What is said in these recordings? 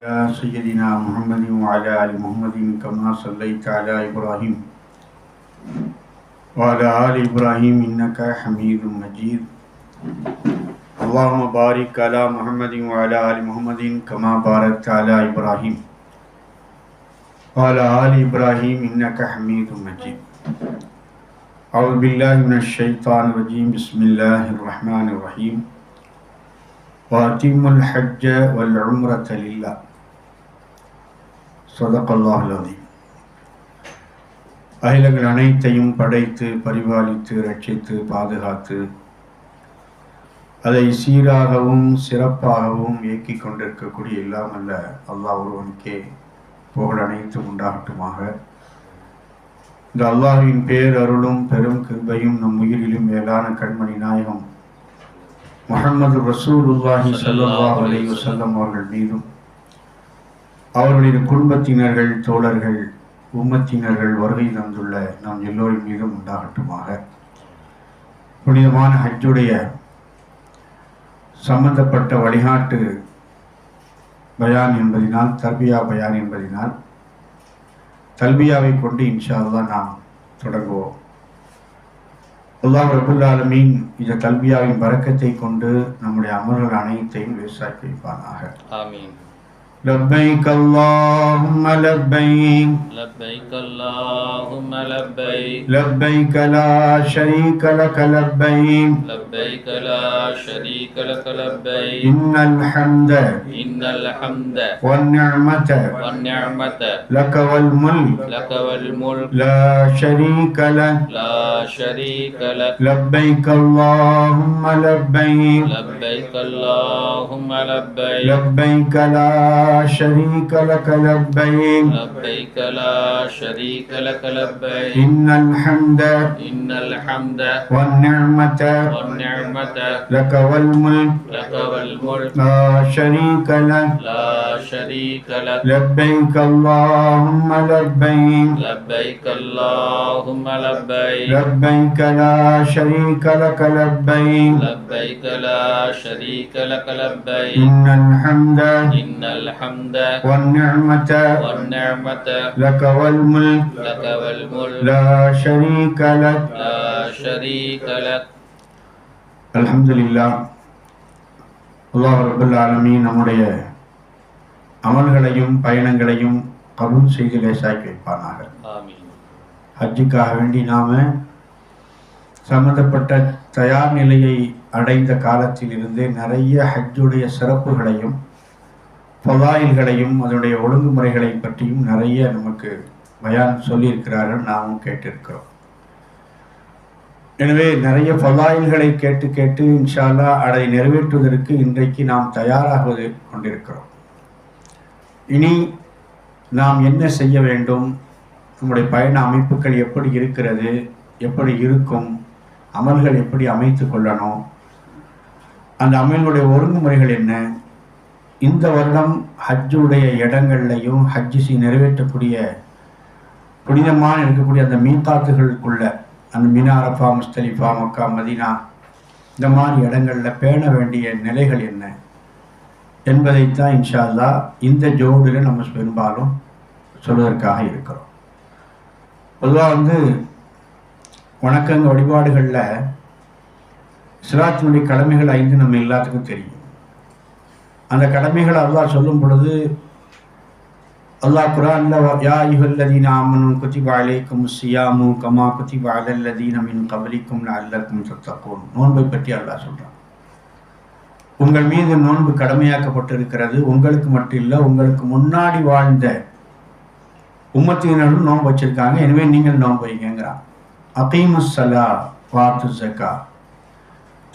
يا سيدنا محمد وعلى آل محمد كما صليت على إبراهيم وعلى آل إبراهيم إنك حميد مجيد. اللهم بارك على محمد وعلى آل محمد كما باركت على إبراهيم وعلى آل إبراهيم إنك حميد مجيد. أعوذ بالله من الشيطان الرجيم. بسم الله الرحمن الرحيم. وأتموا الحج والعمرة لله. சதகல்லாஹுல் அலீம். அகிலங்கள் அனைத்தையும் படைத்து பரிபாலித்து ரட்சித்து பாதுகாத்து அதை சீராகவும் சிறப்பாகவும் இயக்கிக் கொண்டிருக்கக்கூடிய இல்லாமல்ல அல்லாஹ் ஒருவனுக்கே புகழ் அனைத்தும் உண்டாகட்டுமாக. இந்த அல்லாஹ்வின் பேரருளும் பெரும் கிருபையும் நம் உயிரிலும் மேலான கண்மணி நாயகம் முஹம்மது ரசூலுல்லாஹி ஸல்லல்லாஹு அலைஹி வஸல்லம் அவர்கள் மீதும் அவர்களுடைய குடும்பத்தினர்கள், தோழர்கள், உம்மத்தினர்கள், வருகை தந்துள்ள நாம் எல்லோரின் மீதும் உண்டாகட்டுமாக. புனிதமான ஹஜ்ஜுடைய சம்பந்தப்பட்ட வழிகாட்டு பயான் என்பதினால், தல்பியா பயான் என்பதினால், தல்பியாவை கொண்டு இன்ஷா அல்லாஹ் நாம் தொடங்குவோம். அல்லாஹ் ரப்புல் ஆலமீன் இந்த தல்பியாவின் பரக்கத்தை கொண்டு நம்முடைய அமல்கள் அனைத்தையும் லேசாக்கி வைப்பானாக. ஆமீன். لبيك اللهم لبيك لبيك اللهم لبيك لبيك لا شريك لك لبيك لبيك لا شريك لك لبيك إن الحمد والنعمة لك والملك لا شريك لك لبيك اللهم لبيك لبيك اللهم لبيك لبيك لا شريك لك لبيك لبيك لا شريك لك لبيك إن الحمد والنعمة لك والملك لا شريك لك لبيك اللهم لبيك لبيك اللهم لبيك لبيك لا شريك لك لبيك لبيك لا شريك لك لبيك إن الحمد والنعمة لك والملك لا شريك لك அல்ஹம்துலில்லாஹ். அல்லாஹ் ரப்பல் ஆலமீன் நம்முடைய அமல்களையும் பயணங்களையும் கபூல் செய்து லேசாக்கி வைப்பானாக. ஹஜ்ஜுக்காக வேண்டி நாம சம்பந்தப்பட்ட தயார் நிலையை அடைந்த காலத்தில் இருந்து நிறைய ஹஜ்ஜுடைய சிறப்புகளையும் ஃபதாயில்களையும் அதனுடைய ஒழுங்குமுறைகளை பற்றியும் நிறைய நமக்கு பயான் சொல்லியிருக்கிறார்கள், நாமும் கேட்டிருக்கிறோம். எனவே நிறைய ஃபதாயில்களை கேட்டு கேட்டு இன்ஷா அல்லாஹ் அதை நிறைவேற்றுவதற்கு இன்றைக்கு நாம் தயாராகுவது கொண்டிருக்கிறோம். இனி நாம் என்ன செய்ய வேண்டும், நம்முடைய பயண அமைப்புகள் எப்படி இருக்கிறது, எப்படி இருக்கும், அமல்கள் எப்படி அமைத்து கொள்ளணும், அந்த அமல்களுடைய ஒழுங்குமுறைகள் என்ன, இந்த வருடம் ஹஜ்ஜுடைய இடங்கள்லையும் ஹஜ்ஜி நிறைவேற்றக்கூடிய புனிதமான இருக்கக்கூடிய அந்த மீகாத்துகளுக்குள்ள அந்த மினா, அரஃபா, முஸ்தலிஃபா, மக்கா, மதீனா இந்த மாதிரி இடங்களில் பேண வேண்டிய நிலைகள் என்ன என்பதைத்தான் இன்ஷா அல்லாஹ் இந்த ஜோடில் நம்ம பெரும்பாலும் சொல்வதற்காக இருக்கிறோம். பொதுவாக வணக்கங்க வழிபாடுகளில் இஸ்லாத்தினுடைய கடமைகள் 5 நம்ம எல்லாத்துக்கும் தெரியும். அந்த கடமைகளை அல்லாஹ் சொல்லும் பொழுது அல்லாஹ் குர்ஆன்ல யா அய்யுஹல்லதீன ஆமனூ குதிப அலைக்குமுஸ் ஸியாமு கமா குதிப அலல்லதீன மின் கப்லிக்கும் லஅல்லக்கும் தத்தகூன். நோன்பை பற்றி அல்லாஹ் சொல்றான். உங்கள் மீது நோன்பு கடமையாக்கப்பட்டிருக்கிறது, உங்களுக்கு மட்டும் இல்லை, உங்களுக்கு முன்னாடி வாழ்ந்த உம்மத்தினரும் நோன்பு வச்சிருக்காங்க, எனவே நீங்கள் நோன்பு வைங்கிறான். அகீமுஸ் ஸலாத் வாத்து ஸகாத்,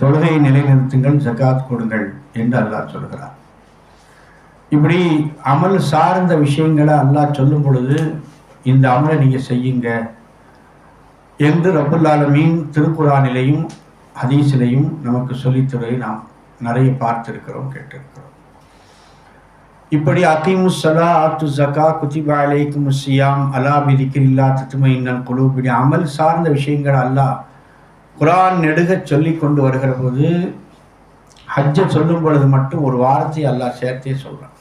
தொழுகையை நிலைநிறுத்துங்கள், ஜகாத் கொடுங்கள் என்று அல்லாஹ் சொல்கிறார். இப்படி அமல் சார்ந்த விஷயங்களை அல்லாஹ் சொல்லும் பொழுது இந்த அமலை நீங்கள் செய்யுங்க என்று ரப்புல் ஆலமீன் திருக்குர்ஆனிலேயும் ஹதீஸிலையும் நமக்கு சொல்லித்தருவதை நாம் நிறைய பார்த்திருக்கிறோம், கேட்டிருக்கிறோம். இப்படி அகீமுஸ் ஸலாத் ஆத்து ஸகாத் குதிப அலைக்குமுஸ் ஸியாம் அலா பிதிக்ரில்லாஹ் தத்மஇன்னுல் குலூப், இப்படி அமல் சார்ந்த விஷயங்கள் அல்லாஹ் குர்ஆன் நெடுக சொல்லி கொண்டு வருகிற போது ஹஜ்ஜை சொல்லும் பொழுது மட்டும் ஒரு வார்த்தை அல்லாஹ் சேர்த்தே சொல்கிறான்.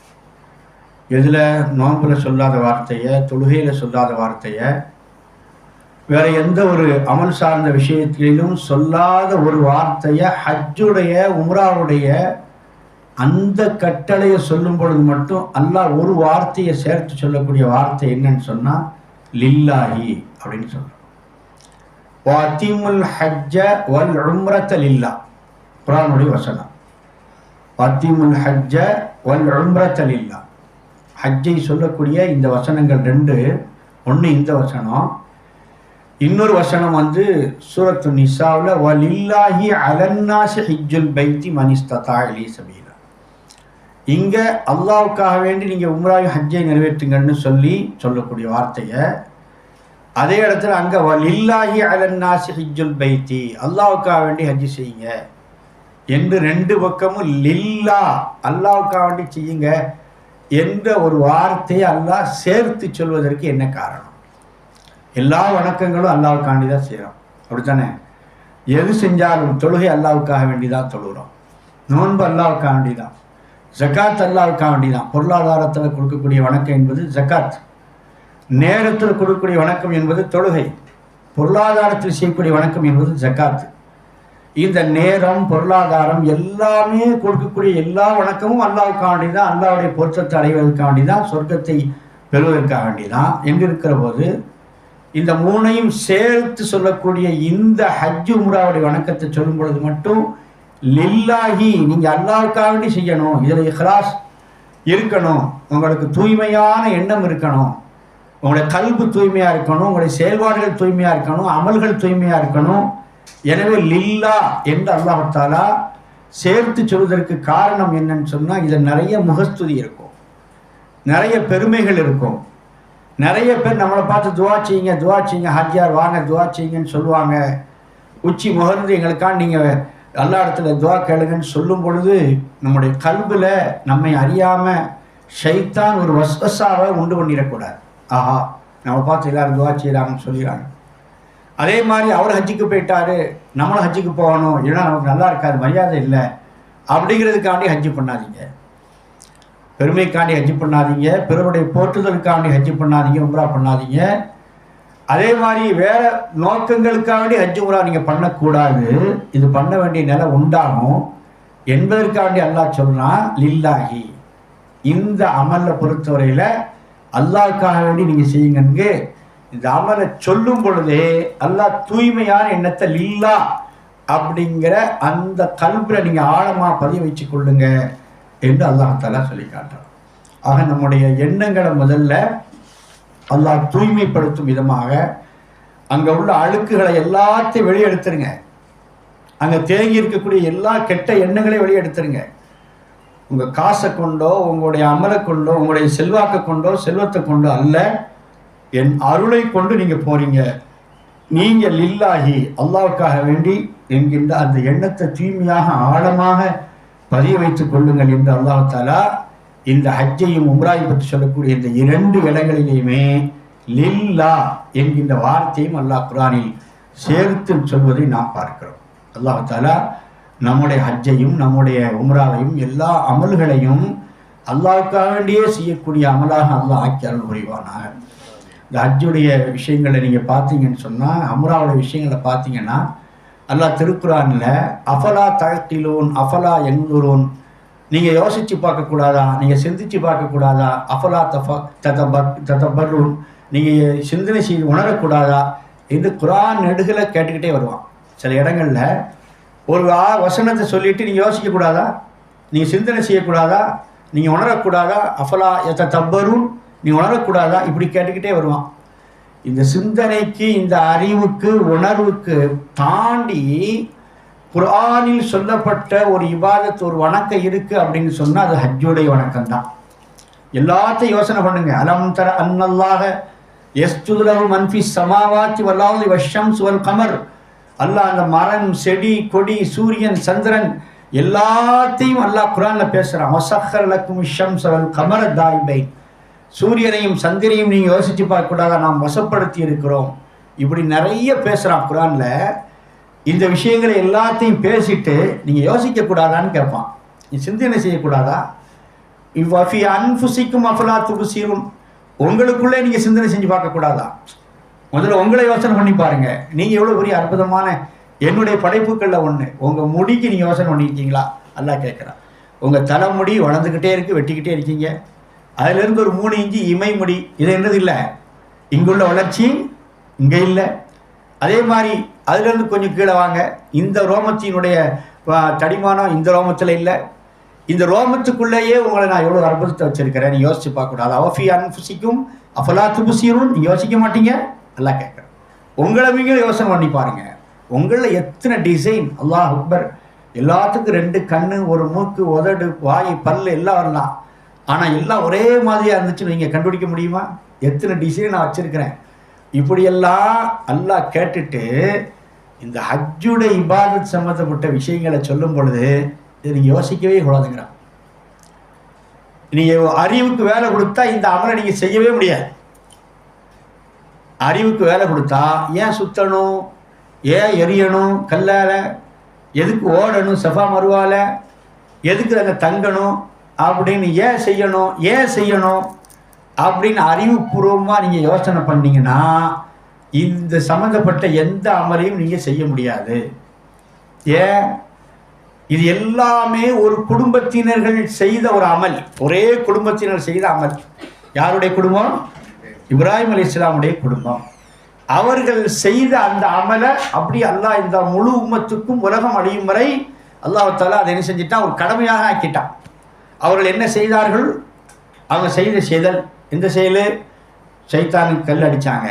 எதில் நோன்புல சொல்லாத வார்த்தையை, தொழுகையில் சொல்லாத வார்த்தையை, வேற எந்த ஒரு அமல் சார்ந்த விஷயத்திலும் சொல்லாத ஒரு வார்த்தையை ஹஜ்ஜுடைய உம்ராவுடைய அந்த கட்டளையை சொல்லும் பொழுது மட்டும் அல்லாஹ் ஒரு வார்த்தையை சேர்த்து சொல்லக்கூடிய வார்த்தை என்னன்னு சொன்னால் லில்லாஹி அப்படின்னு சொல்கிறோம். வாத்திமுல் ஹஜ்ஜ வல் உம்ரத லில்லா, குர்ஆனுடைய வசனம். வாத்திமுல் ஹஜ்ஜ வல் உம்ரத லில்லா, ஹஜ்ஜை சொல்லக்கூடிய இந்த வசனங்கள் ரெண்டு. ஒன்று இந்த வசனம், இன்னொரு வசனம் சூரத்து நிசாவில் வலில்லாஹி அலன்னாஸி ஹிஜ்ஜுல் பைத்தி மன் இஸ்ததா இலைஹி சபீலா. இங்கே அல்லாஹ்வுக்காக வேண்டி நீங்கள் உம்ராவை ஹஜ்ஜை நிறைவேற்றுங்கன்னு சொல்லக்கூடிய வார்த்தையை அதே இடத்துல அங்கே வலில்லாஹி அலன்னாஸி ஹிஜ்ஜுல் பைத்தி, அல்லாஹ்வுக்காக வேண்டி ஹஜ்ஜி செய்யுங்க என்று ரெண்டு பக்கமும் லில்லா, அல்லாஹ்வுக்காக வேண்டி செய்யுங்க என்ற ஒரு வார்த்தையை அல்லாஹ் சேர்த்து சொல்வதற்கு என்ன காரணம்? எல்லா வணக்கங்களும் அல்லாஹ்வுக்காண்டி தான் செய்கிறோம், அப்படித்தானே? எது செஞ்சாலும் தொழுகை அல்லாஹ்வுக்காக வேண்டி தான் தொழுகிறோம், நோன்பு அல்லாஹ்வுக்காக வேண்டி தான், ஜக்காத் அல்லாஹ்வுக்காக வேண்டி தான். பொருளாதாரத்தில் கொடுக்கக்கூடிய வணக்கம் என்பது ஜக்காத், நேரத்தில் கொடுக்கக்கூடிய வணக்கம் என்பது தொழுகை, பொருளாதாரத்தில் செய்யக்கூடிய வணக்கம் என்பது ஜக்காத். இந்த நேரம் பொருளாதாரம் எல்லாமே கொடுக்கக்கூடிய எல்லா வணக்கமும் அல்லாஹ்வுக்காக வேண்டி தான், அல்லாஹ்வுடைய பொருத்தத்தை அடைவதற்காக வேண்டி தான், சொர்க்கத்தை பெறுவதற்காக வேண்டி தான் என்று இருக்கிற போது இந்த மூணையும் சேர்த்து சொல்லக்கூடிய இந்த ஹஜ் உம்ராவுடைய வணக்கத்தை சொல்லும் பொழுது மட்டும் லில்லாஹி, நீங்கள் அல்லாஹ்வுக்காக வேண்டி செய்யணும், இதில் இஹ்லாஸ் இருக்கணும், உங்களுக்கு தூய்மையான எண்ணம் இருக்கணும், உங்களுடைய கல்பு தூய்மையாக இருக்கணும், உங்களுடைய செயல்பாடுகள் தூய்மையாக இருக்கணும், அமல்கள் தூய்மையாக இருக்கணும். எனவே லில்லா என்று அல்லாஹ் தஆலா சேர்த்து சொல்வதற்கு காரணம் என்னன்னு சொன்னால் இதில் நிறைய முகஸ்துதி இருக்கும், நிறைய பெருமைகள் இருக்கும். நிறைய பேர் நம்மளை பார்த்து துவா செய்யுங்க ஹாஜியார் வாங்க துவா செய்யுங்கன்னு சொல்லுவாங்க. உச்சி முகர்ந்து எங்களுக்காக நீங்கள் எல்லா இடத்துல துவா கேளுங்கன்னு சொல்லும் பொழுது நம்முடைய கல்பில் நம்மை அறியாமல் ஷைத்தான் ஒரு வஸ்வஸாவை உண்டு பண்ணிடக்கூடாது. ஆஹா, நம்ம பார்த்து எல்லாரும் துவா செய்கிறாங்கன்னு சொல்லிடுறாங்க. அதே மாதிரி அவர் ஹஜ்ஜுக்கு போயிட்டாரு, நம்மளும் ஹஜ்ஜுக்கு போகணும், இல்லைன்னா நமக்கு நல்லா இருக்காது, மரியாதை இல்லை அப்படிங்கிறதுக்காண்டி ஹஜ்ஜு பண்ணாதீங்க, பெருமைக்காண்டி ஹஜ்ஜு பண்ணாதீங்க, பிறருடைய போற்றுதலுக்காண்டி ஹஜ்ஜு பண்ணாதீங்க, உம்ரா பண்ணாதீங்க. அதே மாதிரி வேற நோக்கங்களுக்காண்டி ஹஜ்ஜு உம்ரா நீங்கள் பண்ணக்கூடாது. இது பண்ண வேண்டிய நிலை உண்டாகும் என்பதற்காண்டி அல்லாஹ் சொன்னால் லில்லாஹி, இந்த அமலை பொறுத்தவரையில் அல்லாஹ்வுக்காக வேண்டி நீங்கள் செய்யுங்க. இந்த அமலை சொல்லும் பொழுதே அல்லாஹ் தூய்மையான எண்ணத்தை லில்லா அப்படிங்கிற அந்த கல்பில் நீங்கள் ஆழமாக பதிய வச்சு கொள்ளுங்க என்று அல்லாஹ் தஆலா சொல்லி காட்டுறான். ஆக நம்முடைய எண்ணங்களை முதல்ல அல்லாஹ் தூய்மைப்படுத்தும் விதமாக அங்கே உள்ள அழுக்குகளை எல்லாத்தையும் வெளியெடுத்துருங்க, அங்கே தேங்கி இருக்கக்கூடிய எல்லா கெட்ட எண்ணங்களையும் வெளியெடுத்துருங்க. உங்கள் காசை கொண்டோ, உங்களுடைய அமலை கொண்டோ, உங்களுடைய செல்வாக்கை கொண்டோ, செல்வத்தை கொண்டோ அல்ல, என் அருளை கொண்டு நீங்கள் போறீங்க. நீங்கள் லில்லாஹி, அல்லாஹ்வுக்காக வேண்டி என்கின்ற அந்த எண்ணத்தை தூய்மையாக ஆழமாக பதிய வைத்துக் கொள்ளுங்கள் என்று அல்லாஹ் தஆலா இந்த ஹஜ்ஜையும் உம்ராவை பற்றி சொல்லக்கூடிய இந்த இரண்டு இடங்களிலேயுமே லில்லா என்கின்ற வார்த்தையும் அல்லாஹ் குர்ஆனில் சேர்த்து சொல்வதை நாம் பார்க்கிறோம். அல்லாஹ் தஆலா நம்முடைய ஹஜ்ஜையும் நம்முடைய உம்ராவையும் எல்லா அமல்களையும் அல்லாஹ்வுக்காக வேண்டியே செய்யக்கூடிய அமலாக அல்லாஹ் ஆக்கி அருள் புரிவானாக. இந்த ஹஜ்ஜுடைய விஷயங்களை நீங்கள் பார்த்தீங்கன்னு சொன்னால், உம்ராவுடைய விஷயங்களை பார்த்தீங்கன்னா அல்லாஹ் திருக்குர்ஆனில் அஃபலா தஅக்கிலூன் அஃபலா யன்துரூன், நீங்கள் யோசித்து பார்க்கக்கூடாதா, நீங்கள் சிந்தித்து பார்க்கக்கூடாதா, அஃபலா ததபர்ரூன், நீங்கள் சிந்தனை செய்து உணரக்கூடாதா என்று குர்ஆன் நெடுகளை கேட்டுக்கிட்டே வருவான். சில இடங்களில் ஒரு வசனத்தை சொல்லிவிட்டு நீங்கள் யோசிக்கக்கூடாதா, நீங்கள் சிந்தனை செய்யக்கூடாதா, நீங்கள் உணரக்கூடாதா, அஃபலா ததபர்ரூன், நீங்கள் உணரக்கூடாதா, இப்படி கேட்டுக்கிட்டே வருவான். இந்த சிந்தனைக்கு, இந்த அறிவுக்கு, உணர்வுக்கு தாண்டி குர்ஆனில் சொல்லப்பட்ட ஒரு இபாதத், ஒரு வணக்கம் இருக்குது அப்படின்னு சொன்னால் அது ஹஜ்ஜுடைய வணக்கம் தான். எல்லாத்தையும் யோசனை பண்ணுங்க. அலம் தர அன்னல்லாஹ யஸ்ஜுது லஹு மன் ஃபிஸ் ஸமாவாத்தி வல் அர்தி வஷம்ஸ் வல் கமர், அல்லாஹ் அந்த மரம், செடி, கொடி, சூரியன், சந்திரன் எல்லாத்தையும் அல்லாஹ் குர்ஆனில் பேசுகிறான். வஸக்கர லக்கும் ஷம்ஸ வல் கமர தாயிபைன், சூரியனையும் சந்திரனையும் நீங்கள் யோசித்து பார்க்கக்கூடாத நாம் வசப்படுத்தி இருக்கிறோம். இப்படி நிறைய பேசுகிறான் குர்ஆனில். இந்த விஷயங்களை எல்லாத்தையும் பேசிட்டு நீங்கள் யோசிக்கக்கூடாதான்னு கேட்பான். நீ சிந்தனை செய்யக்கூடாதா, வஃபி அன்ஃபுசிக்கும் அஃபலா துப்சிரூன், உங்களுக்குள்ளே நீங்கள் சிந்தனை செஞ்சு பார்க்கக்கூடாதா? முதல்ல உங்களை யோசனை பண்ணி பாருங்க. நீங்கள் எவ்வளோ பெரிய அற்புதமான என்னுடைய படைப்புகளில் ஒன்று. உங்கள் முடிக்கு நீங்கள் யோசனை பண்ணியிருக்கீங்களா? அல்லாஹ் கேட்குறான். உங்கள் தலைமுடி வளர்ந்துக்கிட்டே இருக்குது, வெட்டிக்கிட்டே இருக்கீங்க. அதிலிருந்து ஒரு 3 இன்ச்சு இமை முடி, இது என்னது இல்லை, இங்குள்ள வளர்ச்சி இங்கே இல்லை. அதே மாதிரி அதுலேருந்து கொஞ்சம் கீழே வாங்க, இந்த ரோமத்தினுடைய தடிமானம் இந்த ரோமத்தில் இல்லை. இந்த ரோமத்துக்குள்ளேயே உங்களை நான் எவ்வளோ அற்புதத்தை வச்சிருக்கிறேன், நீ யோசிச்சு பார்க்கக்கூடாது. அவஃபி அன்ஃபுசிக்கும் அஃபலா துப்சிரூன், நீ யோசிக்க மாட்டீங்க? அல்லாஹ் கேட்குறேன். உங்களை நீங்கள் யோசனை பண்ணி பாருங்க. உங்களில் எத்தனை டிசைன்! அல்லாஹ் அக்பர். எல்லாத்துக்கும் 2 கண்ணு, 1 மூக்கு, உதடு, வாய், பல் எல்லாம் வரலாம். ஆனால் எல்லாம் ஒரே மாதிரியாக இருந்துச்சுன்னு நீங்கள் கண்டுபிடிக்க முடியுமா? எத்தனை டிசைன் நான் வச்சுருக்கிறேன். இப்படியெல்லாம் அல்லாஹ் கேட்டுட்டு இந்த ஹஜ்ஜுடைய இபாதத் சம்மந்தப்பட்ட விஷயங்களை சொல்லும் பொழுது இதை நீங்கள் யோசிக்கவே கூடாதுங்கிறான். நீங்கள் அறிவுக்கு வேலை கொடுத்தா இந்த அமலை நீங்கள் செய்யவே முடியாது. அறிவுக்கு வேலை கொடுத்தா ஏன் சுற்றணும், ஏன் எரியணும் கல்லால், எதுக்கு ஓடணும் சஃபா மருவால, எதுக்கு அங்கே தங்கணும் அப்படின்னு ஏன் செய்யணும் அப்படின்னு அறிவுபூர்வமாக நீங்கள் யோசனை பண்ணீங்கன்னா இந்த சம்மந்தப்பட்ட எந்த அமலையும் நீங்கள் செய்ய முடியாது. ஏன்? இது எல்லாமே ஒரு குடும்பத்தினர்கள் செய்த ஒரு அமல், ஒரே குடும்பத்தினர் செய்த அமல். யாருடைய குடும்பம்? இப்ராஹிம் அலைஹிஸ்ஸலாமுடைய குடும்பம். அவர்கள் செய்த அந்த அமலை அப்படி அல்லாஹ் இந்த முழு உம்மத்துக்கும் உலகம் அழியும் வரை அல்லாஹ் தஆலா அதை என்ன செஞ்சிட்டான், ஒரு கடமையாக ஆக்கிட்டான். அவர்கள் என்ன செய்தார்கள்? அவங்க செய்த செயல் எந்த செயல்? ஷைத்தானுக்கு கல் அடித்தாங்க.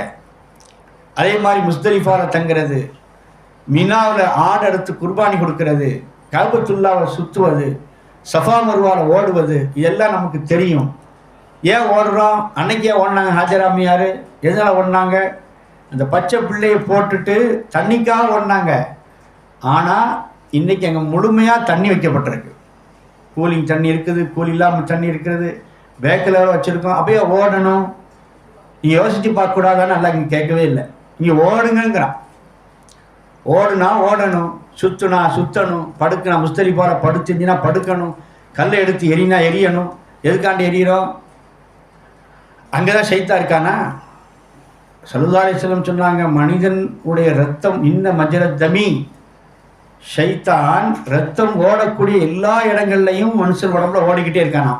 அதே மாதிரி முஸ்தலிஃபாவில் தங்கிறது, மினாவில் ஆடு அறுத்து குர்பானி கொடுக்கறது, கஅபத்துல்லாவை சுற்றுவது, சஃபா மருவாவில் ஓடுவது, இதெல்லாம் நமக்கு தெரியும். ஏன் ஓடுறோம்? அன்னைக்கே ஓடினாங்க ஹாஜராமியார். எதனால் ஓடினாங்க? அந்த பச்சை பிள்ளையை போட்டுட்டு தண்ணிக்காக ஓடினாங்க. ஆனால் இன்றைக்கி அங்கே முழுமையாக தண்ணி வைக்கப்பட்டிருக்கு. கூலிங் தண்ணி இருக்குது, கூலி இல்லாமல் தண்ணி இருக்கிறது, பேக்கில் வச்சுருக்கோம். அப்படியே ஓடணும். நீங்கள் யோசித்து பார்க்கக்கூடாதான்னு நல்லா இங்கே கேட்கவே இல்லை. இங்கே ஓடுங்கிறான். ஓடுனா ஓடணும், சுற்றுனா சுற்றணும், படுக்கணும், முஸ்தலிஃபாவில் படுத்துருந்துன்னா படுக்கணும், கல்லை எடுத்து எரினா எரியணும். எதுக்காண்டி எரியிறோம்? அங்கே தான் ஷைத்தான் இருக்கானா? ஸல்லல்லாஹு அலைஹி வஸல்லம் சொன்னாங்க, மனிதன் உடைய ரத்தம் இன்ன மஜ்ரத் தமி, ஷைத்தான் ரத்தம் ஓடக்கூடிய எல்லா இடங்கள்லையும் மனுஷன் உடம்புல ஓடிக்கிட்டே இருக்கானா.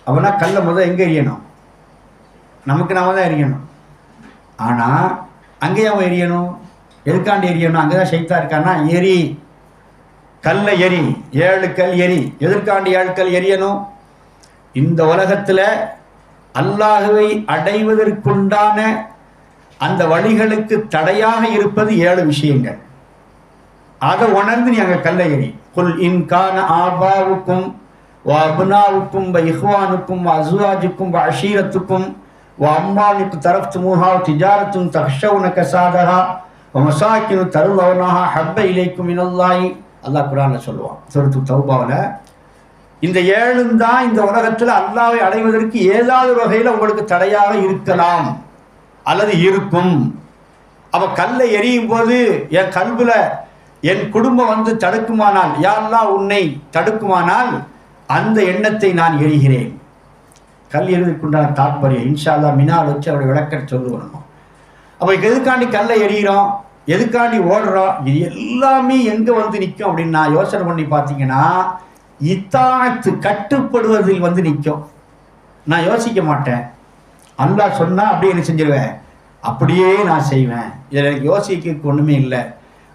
அவனா கல்லை முதல் எங்கே எரியணும்? நமக்கு நாம தான் எரியணும். ஆனால் அங்கேயே அவன் எரியணும். எதுக்காண்டி எரியணும்? அங்கே தான் ஷைத்தான் இருக்கானா. எரி, கல்லை எரி, 7 கல் எரி. எதற்காண்டி 7 கல் எரியணும்? இந்த உலகத்தில் அல்லாஹ்வை அடைவதற்குண்டான அந்த வழிகளுக்கு தடையாக இருப்பது 7 விஷயங்கள். அதை உணர்ந்து நீ அங்கே கல்லை எரி. குல் இன் கான ஆபாவுக்கும் வ அப்னாவுக்கும் வ இஹ்வானுக்கும் வ அஸ்வாஜுக்கும் வ அஷீரத்துக்கும் வ அம்மானுக்கு தரஃப்துமுஹா திஜாரத்துன் தக்ஷவுன கசாதஹா வ மசாக்கினு தருலவுனஹா ஹப்ப இலைக்கும் மினல்லாஹி. அல்லாஹ் குர்ஆனில் சொல்லுவான், சூரத்து தௌபாவில். இந்த 7 தான் இந்த உலகத்தில் அல்லாஹ்வை அடைவதற்கு ஏதாவது வகையில் உங்களுக்கு தடையாக இருக்கலாம் அல்லது இருக்கும். அவ கல்லை எரியும் போது என் கல்வில என் குடும்பம் வந்து தடுக்குமானால், யா அல்லாஹ் உன்னை தடுக்குமானால் அந்த எண்ணத்தை நான் எரிகிறேன். கல் எரிவதற்குண்டான தாற்பயம் இன்ஷா அல்லாஹ் மினால் வச்சு அவருடைய விளக்கத்தை சொல்லுவோம். அப்போ எதுக்காண்டி கல்லை எரிகிறோம், எதுக்காண்டி ஓடுறோம், இது எல்லாமே எங்கே வந்து நிற்கும் அப்படின்னு நான் யோசனை பண்ணி பார்த்தீங்கன்னா இத்தாத்து கட்டுப்படுவதில் வந்து நிற்கும். நான் யோசிக்க மாட்டேன். அல்லாஹ் சொன்னால் அப்படியே என்ன செஞ்சிருவேன், அப்படியே நான் செய்வேன். இதில் எனக்கு யோசிக்க ஒன்றுமே இல்லை.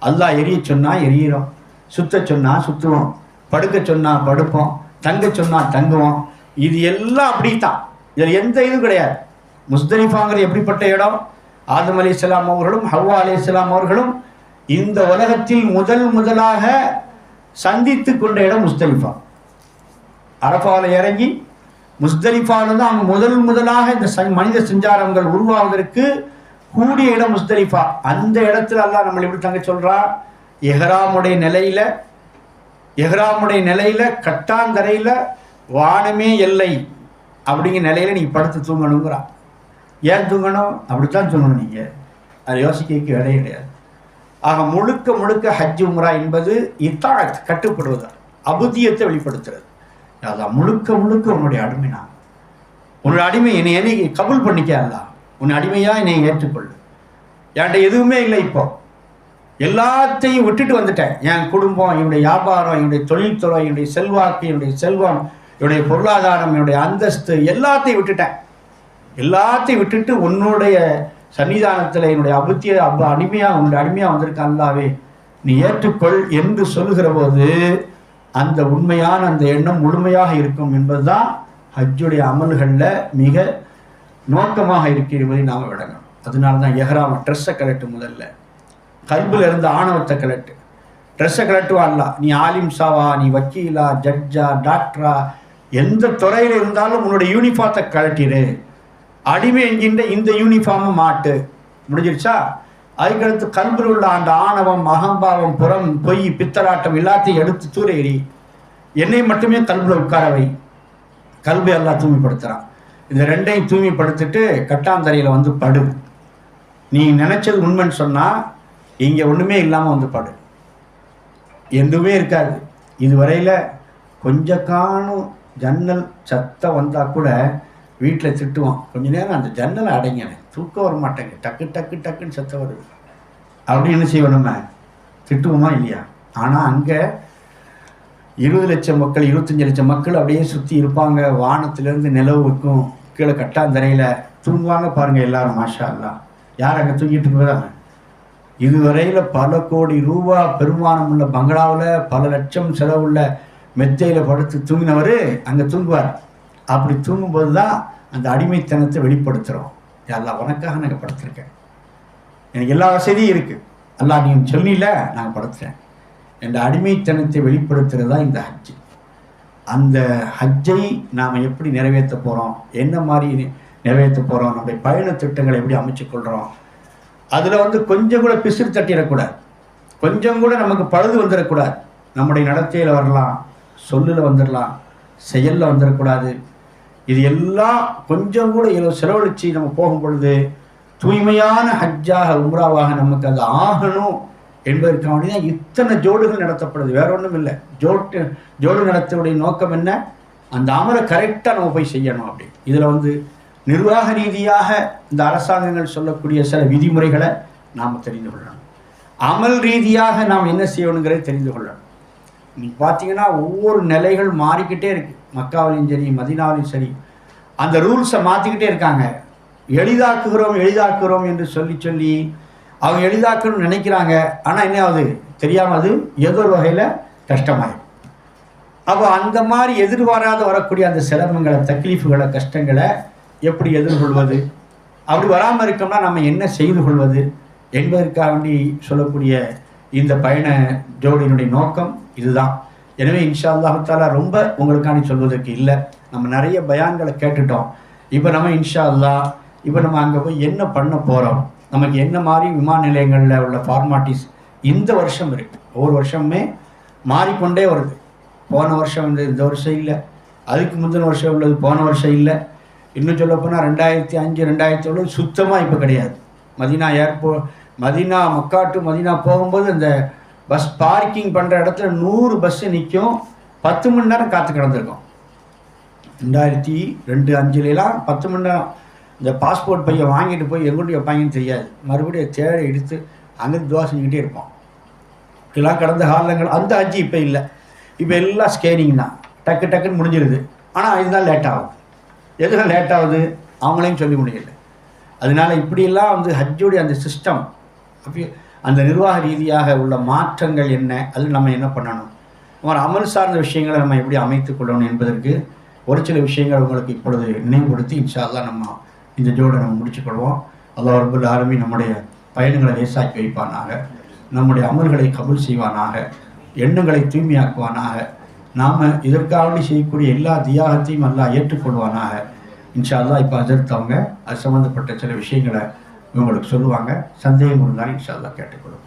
அல்லாஹ் எரிய சொன்னால் எரியிறோம், சுத்த சொன்னால் சுற்றுவோம், படுக்க சொன்னால் படுப்போம், தங்க சொன்னால் தங்குவோம். இது எல்லாம் அப்படி தான். இதில் எந்த இதுவும் கிடையாது. முஸ்தலிஃபாங்கிறது எப்படிப்பட்ட இடம்? ஆதம் அலைஹிஸ்ஸலாம் அவர்களும் ஹவ்வா அலைஹிஸ்ஸலாம் அவர்களும் இந்த உலகத்தில் முதலாக சந்தித்து கொண்ட இடம் முஸ்தலிஃபா. அரஃபாவில் இறங்கி முஸ்தலிஃபாவில் தான் அவங்க முதலாக இந்த மனித சஞ்சாரங்கள் உருவாவதற்கு கூடிய இடம் முஸ்தலிஃபா. அந்த இடத்துல அல்லாஹ் நம்மளை எப்படி தங்க சொல்கிறான்? எஹ்ராமுடைய நிலையில் கட்டாந்தரையில் வானமே எல்லை அப்படிங்கிற நிலையில் நீங்கள் படுத்து தூங்கணுங்கிறான். ஏன் தூங்கணும்? அப்படித்தான் தூங்கணும். நீங்கள் அதை யோசிக்க இடையே கிடையாது. ஆக முழுக்க ஹஜ் உம்ரா என்பது இத்தாஅத், கட்டுப்படுவது, அபுதியத்தை வெளிப்படுத்துறது. அதான் முழுக்க முழுக்க உன்னுடைய அடிமை நான். உன்னோட அடிமை என்னை கபூல் பண்ணிக்க அல்லா. உன் அடிமையாக என்னை ஏற்றுக்கொள்ளு. என்கிட்ட எதுவுமே இல்லை, இப்போ எல்லாத்தையும் விட்டுட்டு வந்துட்டேன். என் குடும்பம், என்னுடைய வியாபாரம், என்னுடைய தொழில்துறை, என்னுடைய செல்வாக்கு, என்னுடைய செல்வம், என்னுடைய பொருளாதாரம், என்னுடைய அந்தஸ்து எல்லாத்தையும் விட்டுட்டேன். எல்லாத்தையும் விட்டுட்டு உன்னுடைய சன்னிதானத்தில் என்னுடைய அடிமையாக உன்னுடைய அடிமையாக வந்திருக்க அல்லாவே நீ ஏற்றுக்கொள் என்று சொல்லுகிற போது அந்த உண்மையான அந்த எண்ணம் முழுமையாக இருக்கும் என்பதுதான் ஹஜ்ஜுடைய அமல்களில் மிக நோக்கமாக இருக்கிறதை நாம் விளங்கணும். அதனால தான் எஹ்ராம் ட்ரெஸ்ஸை கலட்டு, முதல்ல கல்பில் இருந்த ஆணவத்தை கலட்டு. ட்ரெஸ்ஸை கலட்டுவான்ல, நீ ஆலிம் சாவா, நீ வக்கீலா, ஜட்ஜா, டாக்டரா, எந்த துறையில் இருந்தாலும் உன்னுடைய யூனிஃபார்த்தை கலட்டிடு. அடிமை என்கின்ற இந்த யூனிஃபார்மை மாட்டு. முடிஞ்சிருச்சா? அதுக்கடுத்து கல்பில் உள்ள அந்த ஆணவம், அகம்பாவம், புறம், பொய், பித்தராட்டம் எல்லாத்தையும் எடுத்து தூர எறி. என்னை மட்டுமே கல்பில் உட்காரவை. கல்வி எல்லாம் தூய்மைப்படுத்துகிறான். இந்த ரெண்டையும் தூய்மைப்படுத்திட்டு கட்டாந்தரையில் வந்து படு. நீ நினைச்சது உண்மைன்னு சொன்னால் இங்கே ஒன்றுமே இல்லாமல் வந்து படு. எதுவுமே இருக்காது. இதுவரையில் கொஞ்சம் காணும் ஜன்னல் சத்தம் வந்தால் கூட வீட்டில் திட்டுவோம், கொஞ்ச நேரம் அந்த ஜன்னலை அடைங்கன்னு, தூக்கம் வர மாட்டேங்க, டக்கு டக்கு டக்குன்னு சத்தம் வருது அப்படின்னு என்ன செய்வோம், நம்ம திட்டுவோமா இல்லையா? ஆனால் அங்கே 20 லட்சம் மக்கள், 25 லட்சம் மக்கள் அப்படியே சுற்றி இருப்பாங்க. வானத்திலேருந்து நிலவுக்கும் கீழே கட்டாந்தரையில் தூங்குவாங்க பாருங்கள் எல்லாரும். மாஷா அல்லா. யார் அங்கே தூங்கிட்டு இருக்கிறாங்க? இதுவரையில் பல கோடி ரூபா பெருமானம் உள்ள பங்களாவில் பல லட்சம் செலவுள்ள மெத்தையில் படுத்து தூங்கினவர் அங்கே தூங்குவார். அப்படி தூங்கும்போது தான் அந்த அடிமைத்தனத்தை வெளிப்படுத்துகிறோம். எல்லாம் உனக்காக நாங்கள் படுத்திருக்கேன், எனக்கு எல்லா வசதியும் இருக்குது, எல்லாம் நீங்கள் சொல்லில நாங்கள் படுத்துகிறேன். என்ற அடிமைத்தனத்தை வெளிப்படுத்துகிறது தான் இந்த ஹஜ்ஜு. அந்த ஹஜ்ஜை நாம் எப்படி நிறைவேற்ற போகிறோம், என்ன மாதிரி நிறைவேற்ற போகிறோம், நம்முடைய பயண திட்டங்களை எப்படி அமைச்சுக்கொள்கிறோம், அதில் கொஞ்சம் கூட பிசிறு தட்டிடக்கூடாது, கொஞ்சம் கூட நமக்கு பழுது வந்துடக்கூடாது. நம்முடைய நடத்தையில் வரலாம், சொல்லில் வந்துடலாம், செயலில் வந்துடக்கூடாது. இது எல்லாம் கொஞ்சம் கூட செலவழித்து நம்ம போகும் பொழுது தூய்மையான ஹஜ்ஜாக உம்ராவாக நமக்கு அது ஆகணும் என்பதற்காக தான் இத்தனை ஜோடுகள் நடத்தப்படுது. வேற ஒன்றும் இல்லை. ஜோடு நடத்தவுடைய நோக்கம் என்ன? அந்த அமலை கரெக்டாக நம்ம போய் செய்யணும். அப்படி இதில் நிர்வாக ரீதியாக இந்த அரசாங்கங்கள் சொல்லக்கூடிய சில விதிமுறைகளை நாம் தெரிந்து கொள்ளணும். அமல் ரீதியாக நாம் என்ன செய்யணுங்கிறத தெரிந்து கொள்ளணும். நீங்கள் பார்த்தீங்கன்னா ஒவ்வொரு நிலைகள் மாறிக்கிட்டே இருக்குது. மக்காவிலையும் சரி, மதீனாவிலையும் சரி, அந்த ரூல்ஸை மாற்றிக்கிட்டே இருக்காங்க. எளிதாக்குகிறோம் என்று சொல்லி அவங்க எளிதாக்கணும்னு நினைக்கிறாங்க. ஆனால் என்ன ஆகுது தெரியாமல் அது ஏதோ ஒரு வகையில் கஷ்டமாயிடும். அப்போ அந்த மாதிரி எதிர்பாராத வரக்கூடிய அந்த சிரமங்களை, தக்லீஃபுகளை, கஷ்டங்களை எப்படி எதிர்கொள்வது, அப்படி வராமல் இருக்கோம்னா நம்ம என்ன செய்து கொள்வது என்பதற்காக வேண்டி சொல்லக்கூடிய இந்த பயண ஜோடியினுடைய நோக்கம் இதுதான். எனவே இன்ஷா அல்லாஹ் தஆலா ரொம்ப உங்களுக்காண்டி சொல்வதற்கு இல்லை. நம்ம நிறைய பயான்களை கேட்டுட்டோம். இப்போ நம்ம இன்ஷா அல்லாஹ் நம்ம அங்கே போய் என்ன பண்ண போகிறோம், நமக்கு என்ன மாதிரி விமான நிலையங்களில் உள்ள ஃபார்மாலிட்டிஸ் இந்த வருஷம் இருக்குது. ஒவ்வொரு வருஷமுமே மாறிக்கொண்டே வருது. போன வருஷம் இந்த வருஷம் இல்லை, அதுக்கு முந்தின வருஷம் உள்ளது போன வருஷம் இல்லை. இன்னும் சொல்லப்போனால் 2005, 2007 சுத்தமாக இப்போ கிடையாது. மதீனா மக்கா டு மதீனா போகும்போது அந்த பஸ் பார்க்கிங் பண்ணுற இடத்துல 100 பஸ்ஸு நிற்கும். 10 மணி நேரம் காத்து கிடந்திருக்கோம். 2002-05 10 மணி நேரம் இந்த பாஸ்போர்ட் பையை வாங்கிட்டு போய் எங்கூட்டி வைப்பாங்கன்னு தெரியாது. மறுபடியும் தேடி எடுத்து அங்கேருந்து துவா செஞ்சுக்கிட்டே இருப்போம். இதெல்லாம் கடந்த காலங்கள். அந்த ஹஜ்ஜி இப்போ இல்லை. இப்போ எல்லாம் ஸ்கேனிங் தான், டக்கு டக்குன்னு முடிஞ்சிருது. ஆனால் இதுதான் லேட் ஆகுது. எதுவும் லேட் ஆகுது அவங்களையும் சொல்லி முடியல. அதனால இப்படியெல்லாம் ஹஜ்ஜுடைய அந்த சிஸ்டம், அப்படி அந்த நிர்வாக ரீதியாக உள்ள மாற்றங்கள் என்ன, அது நம்ம என்ன பண்ணணும், ஒரு அமல் சார்ந்த விஷயங்களை நம்ம எப்படி அமைத்துக் கொள்ளணும் என்பதற்கு ஒரு சில விஷயங்கள் உங்களுக்கு இப்பொழுது நினைவுபடுத்தி இன்ஷா அல்லாஹ் நம்ம இந்த ஜோடை நம்ம முடிச்சுக்கொள்வோம். அல்லாஹ் ரப்பல் ஆலமீன் நம்முடைய பயணங்களை லேசாக்கி வைப்பானாக, நம்முடைய அமல்களை கபூல் செய்வானாக, எண்ணங்களை தூய்மையாக்குவானாக, நாம் இதற்காக செய்யக்கூடிய எல்லா தியாகத்தையும் அல்லாஹ் ஏற்றுக்கொள்வானாக. இன்ஷா அல்லாஹ் இப்போ ஹஜ்ரத் அவங்க அது சம்மந்தப்பட்ட சில விஷயங்களை உங்களுக்கு சொல்லுவாங்க. சந்தேகம் இருந்தாலும் இன்ஷா அல்லாஹ் கேட்டுக்கொள்ளும்.